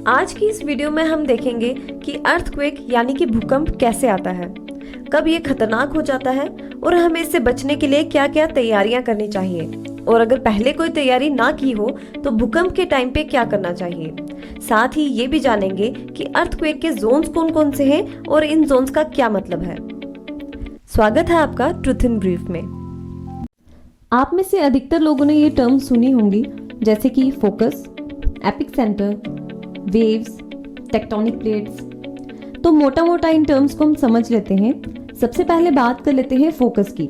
आज की इस वीडियो में हम देखेंगे कि अर्थक्वेक यानी कि भूकंप कैसे आता है, कब ये खतरनाक हो जाता है और हमें इससे बचने के लिए क्या क्या तैयारियां करनी चाहिए, और अगर पहले कोई तैयारी ना की हो तो भूकंप के टाइम पे क्या करना चाहिए। साथ ही ये भी जानेंगे कि अर्थक्वेक के जोन्स कौन कौन से हैं और इन जोन्स का क्या मतलब है। स्वागत है आपका ट्रुथ इन ब्रीफ में। आप में से अधिकतर लोगों ने ये टर्म सुनी होंगी, जैसे कि focus, epic centre, waves, tectonic plates. तो मोटा मोटा इन टर्म्स को हम समझ लेते हैं। सबसे पहले बात कर लेते हैं फोकस की।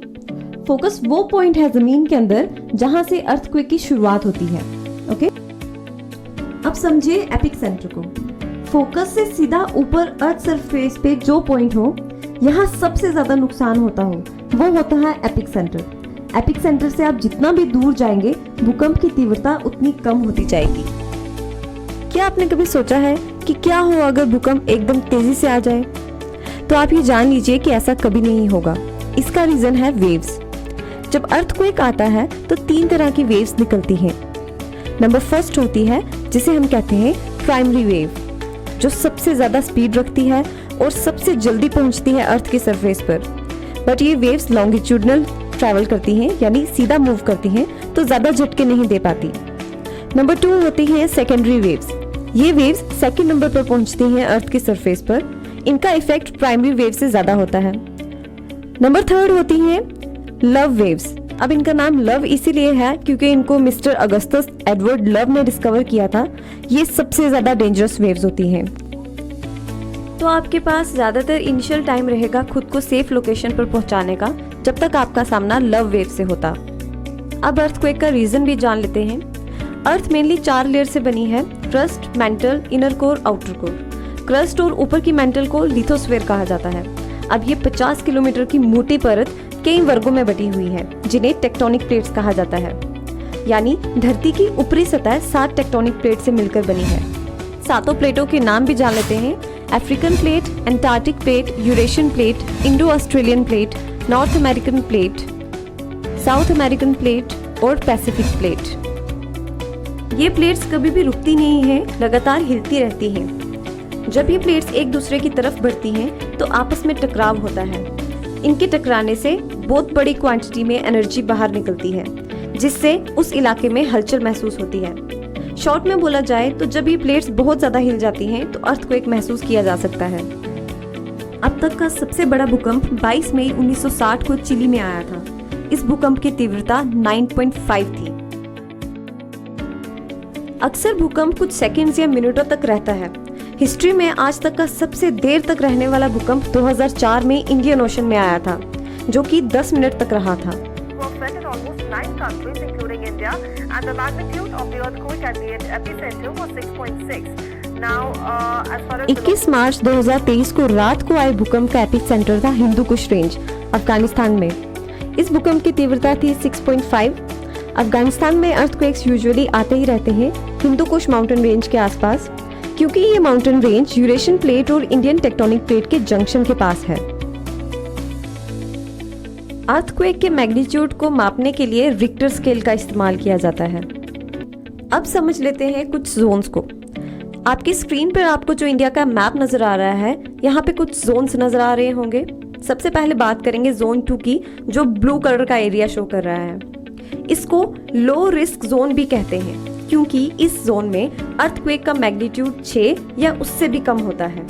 फोकस वो पॉइंट है जमीन के अंदर जहां से अर्थक्वेक की शुरुआत होती है। ओके, अब समझिए एपिक सेंटर को। फोकस से सीधा ऊपर अर्थ सरफेस पे जो पॉइंट हो, यहाँ सबसे ज्यादा नुकसान होता हो, वो होता है एपिक सेंटर। एपिक सेंटर से आप जितना भी दूर जाएंगे, भूकंप की तीव्रता उतनी कम होती जाएगी। क्या आपने कभी सोचा है कि क्या हो अगर भूकंप एकदम तेजी से आ जाए? तो आप ये जान लीजिए कि ऐसा कभी नहीं होगा। इसका रीजन है वेव्स। जब अर्थक्वेक आता है तो 3 तरह की वेव्स निकलती हैं। नंबर फर्स्ट होती है जिसे हम कहते हैं प्राइमरी वेव, जो सबसे ज्यादा स्पीड रखती है और सबसे जल्दी पहुंचती है अर्थ के सरफेस पर। बट ये वेव्स लॉन्गिट्यूडनल ट्रैवल करती हैं, यानी सीधा मूव करती हैं, तो ज्यादा झटके नहीं दे पाती। नंबर 2 होती है सेकेंडरी वेव्स। ये वेव्स सेकंड नंबर पर पहुंचती हैं अर्थ के सरफेस पर। इनका इफेक्ट प्राइमरी वेव से ज्यादा होता है। नंबर 3 होती है लव वेव्स। अब इनका नाम लव इसीलिए है क्योंकि इनको मिस्टर अगस्टस एडवर्ड लव ने डिस्कवर किया था। ये सबसे ज्यादा डेंजरस वेव्स होती हैं। तो आपके पास ज्यादातर इनिशियल टाइम रहेगा खुद को सेफ लोकेशन पर पहुंचाने का, जब तक आपका सामना लव वेव से होता। अब अर्थक्वेक का रीजन भी जान लेते हैं। अर्थ मेनली 4 लेयर से बनी है: crust, mental, inner core, outer core. Crust और ऊपर की मेंटल को लिथोस्फीयर कहा जाता है। अब ये 50 किलोमीटर की मोटी परत कई वर्गों में बटी हुई है, जिन्हें टेक्टोनिक प्लेट्स कहा जाता है। यानी धरती की ऊपरी सतह 7 टेक्टोनिक प्लेट से मिलकर बनी है। 7 प्लेटों के नाम भी जान लेते हैं: African plate, Antarctic plate, Eurasian plate, Indo Australian plate, north American plate, south American plate और पैसिफिक प्लेट। ये प्लेट्स कभी भी रुकती नहीं हैं, लगातार हिलती रहती हैं। जब ये प्लेट्स एक दूसरे की तरफ बढ़ती हैं तो आपस में टकराव होता है। इनके टकराने से बहुत बड़ी क्वांटिटी में एनर्जी बाहर निकलती है, जिससे उस इलाके में हलचल महसूस होती है। शॉर्ट में बोला जाए तो जब ये प्लेट्स बहुत ज्यादा हिल जाती हैं तो अर्थक्वेक महसूस किया जा सकता है। अब तक का सबसे बड़ा भूकंप 22 मई 1960 को चिली में आया था। इस भूकंप की तीव्रता 9.5 थी। अक्सर भूकंप कुछ सेकंड्स या मिनटों तक रहता है। हिस्ट्री में आज तक का सबसे देर तक रहने वाला भूकंप 2004 में इंडियन ओशन में आया था, जो कि 10 मिनट तक रहा था। 21 मार्च 2023 को रात को आए भूकंप का एपिक सेंटर था हिंदू कुश रेंज, अफगानिस्तान में। इस भूकंप की तीव्रता थी 6.5। अफगानिस्तान में अर्थक्वेक्स यूजुअली आते ही रहते हैं हिंदू कुश माउंटेन रेंज के आसपास, क्योंकि ये माउंटेन रेंज यूरेशियन प्लेट और इंडियन टेक्टोनिक प्लेट के जंक्शन के पास है। अर्थक्वेक के मैग्नीट्यूड को मापने के लिए रिक्टर स्केल का इस्तेमाल किया जाता है। अब समझ लेते हैं कुछ जोन्स को। आपकी स्क्रीन पर आपको जो इंडिया का मैप नजर आ रहा है, यहाँ पे कुछ जोन्स नजर आ रहे होंगे। सबसे पहले बात करेंगे जोन 2 की, जो ब्लू कलर का एरिया शो कर रहा है। इसको लो रिस्क जोन भी कहते हैं, क्योंकि इस जोन में अर्थक्वेक का मैग्नीट्यूड 6 या उससे भी कम होता है।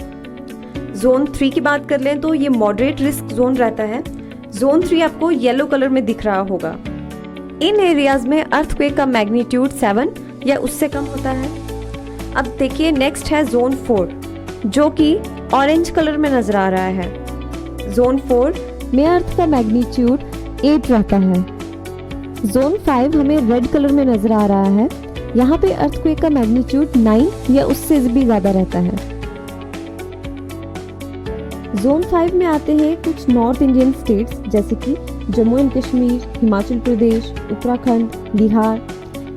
जोन 3 की बात कर लें तो ये मॉडरेट रिस्क जोन रहता है। जोन 3 आपको येलो कलर में दिख रहा होगा। इन एरियाज में अर्थक्वेक का मैग्नीट्यूड 7 या उससे कम होता है। अब देखिए, नेक्स्ट है जोन 4, जो कि ऑरेंज कलर में नजर आ रहा है। जोन 4 में अर्थ का मैग्नीट्यूड 8 रहता है। जोन 5 हमें रेड कलर में नजर आ रहा है। यहाँ पे अर्थक्वेक का मैग्नीट्यूड 9 या उससे भी ज्यादा रहता है। जोन 5 में आते हैं कुछ नॉर्थ इंडियन स्टेट्स, जैसे कि जम्मू एंड कश्मीर, हिमाचल प्रदेश, उत्तराखंड, बिहार।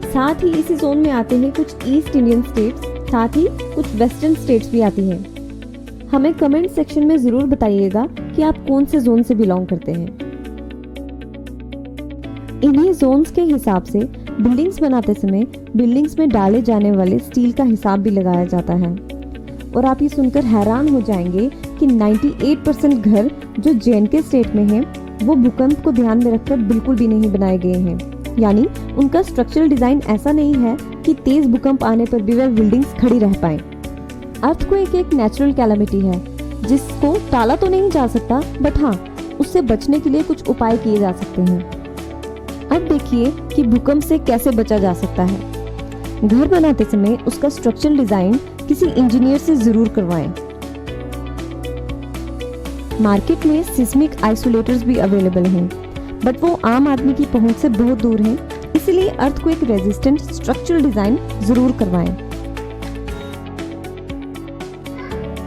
साथ ही इसी जोन में आते हैं कुछ ईस्ट इंडियन स्टेट्स, साथ ही कुछ वेस्टर्न स्टेट्स भी आती हैं। हमें कमेंट सेक्शन में जरूर बताइएगा कि आप कौन से जोन से बिलोंग करते हैं। इन्हीं जोन्स के हिसाब से बिल्डिंग्स बनाते समय बिल्डिंग्स में डाले जाने वाले स्टील का हिसाब भी लगाया जाता है। और आप ये सुनकर हैरान हो जाएंगे कि 98% घर जो जे&के स्टेट में हैं, वो भूकंप को ध्यान में रखकर बिल्कुल भी नहीं बनाए गए हैं। यानी उनका स्ट्रक्चरल डिजाइन ऐसा नहीं है कि तेज भूकंप आने पर भी वह बिल्डिंग्स खड़ी रह पाएं। अर्थक्वेक एक नेचुरल कैलामिटी है जिसको टाला तो नहीं जा सकता, बट हाँ, उससे बचने के लिए कुछ उपाय किए जा सकते हैं। अब देखिए कि भूकंप से कैसे बचा जा सकता है। घर बनाते समय उसका स्ट्रक्चरल डिजाइन किसी इंजीनियर से जरूर करवाएं। मार्केट में सिस्मिक आइसोलेटर्स भी अवेलेबल हैं, बट वो आम आदमी की पहुंच से बहुत दूर हैं, इसलिए अर्थक्वेक रेजिस्टेंट स्ट्रक्चरल डिजाइन जरूर करवाएं।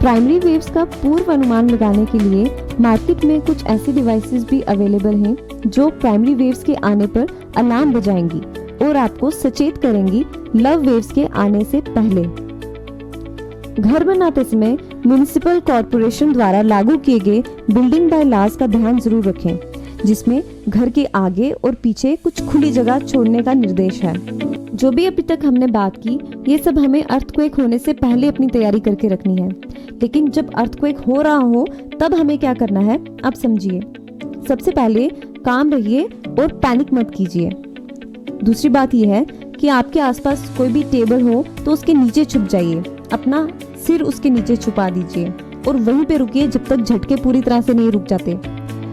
प्राइमरी वेव्स का पूर्व अनुमान लगाने के लिए मार्केट में कुछ ऐसे डिवाइसेस भी अवेलेबल हैं जो प्राइमरी वेव्स के आने पर अलार्म बजाएंगी और आपको सचेत करेंगी लव वेव्स के आने से पहले। घर बनाते समय म्युनिसिपल कॉर्पोरेशन द्वारा लागू किए गए बिल्डिंग बाय लॉज का ध्यान जरूर रखें, जिसमें घर के आगे और पीछे कुछ खुली जगह छोड़ने का निर्देश है। जो भी अभी तक हमने बात की, ये सब हमें अर्थक्वेक होने से पहले अपनी तैयारी करके रखनी है। लेकिन जब अर्थक्वेक हो रहा हो तब हमें क्या करना है, आप समझिए। सबसे पहले काम रहिए और पैनिक मत कीजिए। दूसरी बात यह है कि आपके आसपास कोई भी टेबल हो तो उसके नीचे छुप जाइए, अपना सिर उसके नीचे छुपा दीजिए और वहीं पे रुकिए जब तक झटके पूरी तरह से नहीं रुक जाते।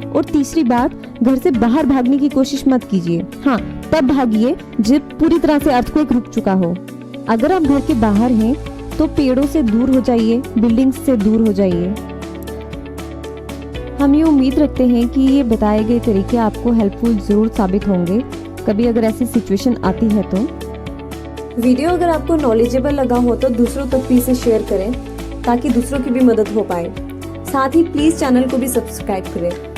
और तीसरी बात, घर से बाहर भागने की कोशिश मत कीजिए। हाँ, तब भागिए जब पूरी तरह से अर्थक्वेक रुक चुका हो। अगर आप घर के बाहर हैं तो पेड़ों से दूर हो जाइए, बिल्डिंग्स से दूर हो जाइए। हम ये उम्मीद रखते हैं कि ये बताए गए तरीके आपको हेल्पफुल जरूर साबित होंगे कभी अगर ऐसी सिचुएशन आती है तो। वीडियो अगर आपको नॉलेजेबल लगा हो तो दूसरों तक भी इसे शेयर करें ताकि दूसरों की भी मदद हो पाए। साथ ही प्लीज चैनल को भी सब्सक्राइब करें।